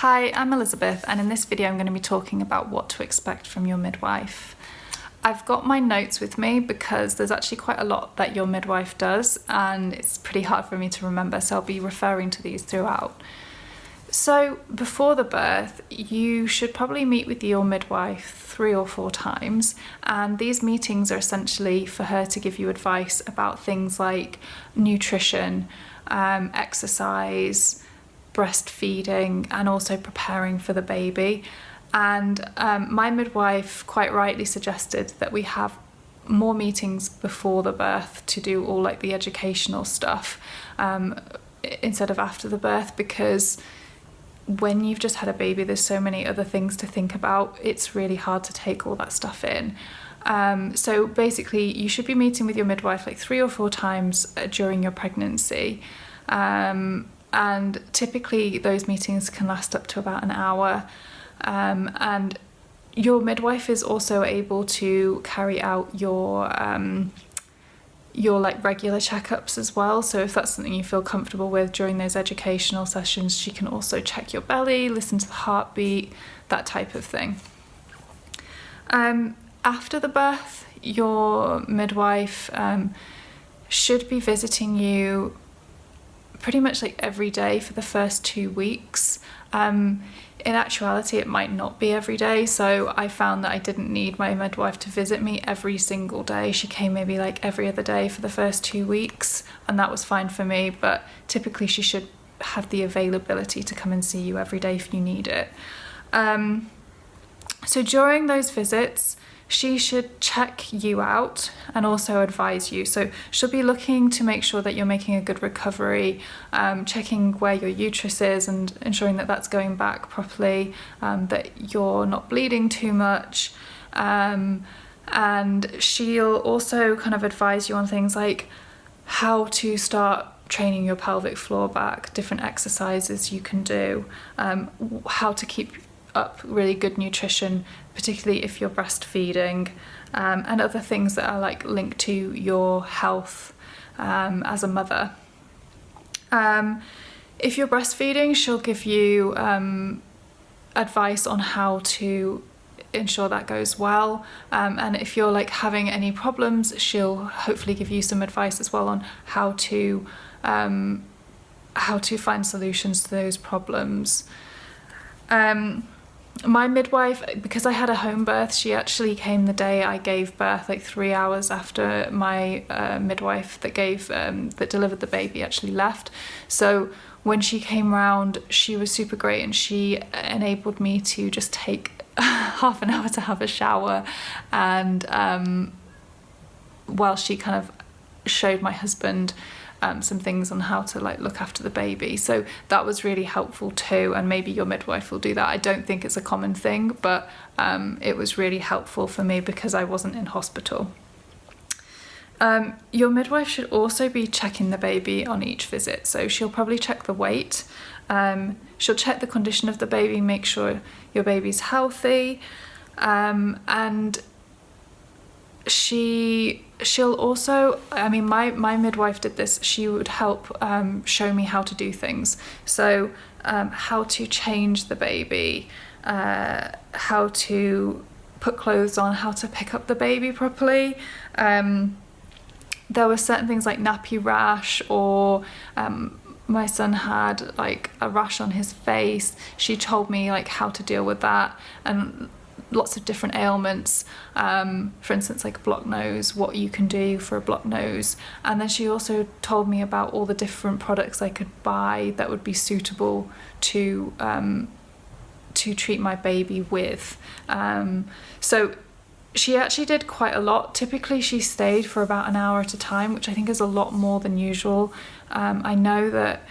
Hi, I'm Elizabeth, and in this video I'm going to be talking about what to expect from your midwife. I've got my notes with me because there's actually quite a lot that your midwife does and it's pretty hard for me to remember, so I'll be referring to these throughout. So before the birth, you should probably meet with your midwife 3 or 4 times, and these meetings are essentially for her to give you advice about things like nutrition, exercise, breastfeeding, and also preparing for the baby. And my midwife quite rightly suggested that we have more meetings before the birth to do all like the educational stuff instead of after the birth, because when you've just had a baby there's so many other things to think about. It's really hard to take all that stuff in. So basically you should be meeting with your midwife like 3 or 4 times during your pregnancy. And typically those meetings can last up to about an hour. And your midwife is also able to carry out your like regular checkups as well. So if that's something you feel comfortable with during those educational sessions, she can also check your belly, listen to the heartbeat, that type of thing. After the birth, your midwife should be visiting you pretty much like every day for the first 2 weeks. In actuality, it might not be every day, so I found that I didn't need my midwife to visit me every single day. She came maybe like every other day for the first 2 weeks, and that was fine for me, but typically she should have the availability to come and see you every day if you need it. So during those visits, she should check you out and also advise you. So she'll be looking to make sure that you're making a good recovery, checking where your uterus is and ensuring that that's going back properly, that you're not bleeding too much. And she'll also kind of advise you on things like how to start training your pelvic floor back, different exercises you can do, how to keep up really good nutrition, particularly if you're breastfeeding, and other things that are like linked to your health as a mother. If you're breastfeeding, she'll give you advice on how to ensure that goes well, and if you're like having any problems, she'll hopefully give you some advice as well on how to find solutions to those problems. My midwife, because I had a home birth, she actually came the day I gave birth, like 3 hours after my midwife that delivered the baby actually left. So when she came round, she was super great, and she enabled me to just take half an hour to have a shower, and while she kind of showed my husband some things on how to like look after the baby. So that was really helpful too, and maybe your midwife will do that. I don't think it's a common thing, but it was really helpful for me because I wasn't in hospital. Your midwife should also be checking the baby on each visit. So she'll probably check the weight, she'll check the condition of the baby, make sure your baby's healthy, and she'll also, I mean, my midwife did this. She would help show me how to do things. So how to change the baby, how to put clothes on, how to pick up the baby properly. There were certain things like nappy rash, or my son had like a rash on his face. She told me like how to deal with that, and lots of different ailments, for instance like a blocked nose, what you can do for a blocked nose. And then she also told me about all the different products I could buy that would be suitable to treat my baby with. So she actually did quite a lot. Typically she stayed for about an hour at a time, which I think is a lot more than usual. I know that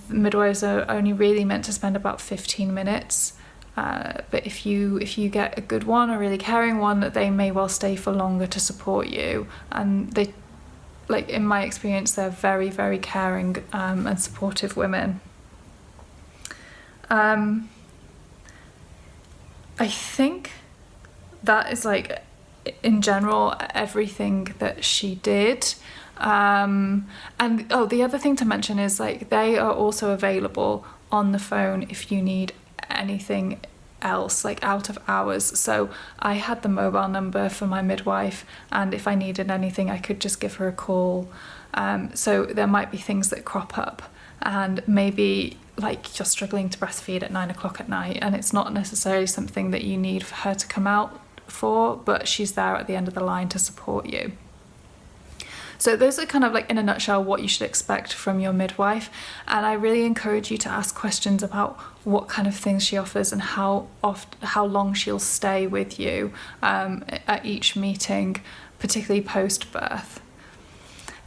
midwives are only really meant to spend about 15 minutes. But if you get a good one, a really caring one, that they may well stay for longer to support you. And they, like in my experience, they're very, very caring and supportive women. I think that is like in general everything that she did. And the other thing to mention is like they are also available on the phone if you need anything else, like out of hours. So I had the mobile number for my midwife, and if I needed anything I could just give her a call. So there might be things that crop up, and maybe like you're struggling to breastfeed at 9 o'clock at night and it's not necessarily something that you need for her to come out for, but she's there at the end of the line to support you. So those are kind of like in a nutshell what you should expect from your midwife, and I really encourage you to ask questions about what kind of things she offers and how long she'll stay with you at each meeting, particularly post-birth.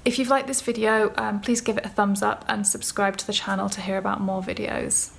If you've liked this video, please give it a thumbs up and subscribe to the channel to hear about more videos.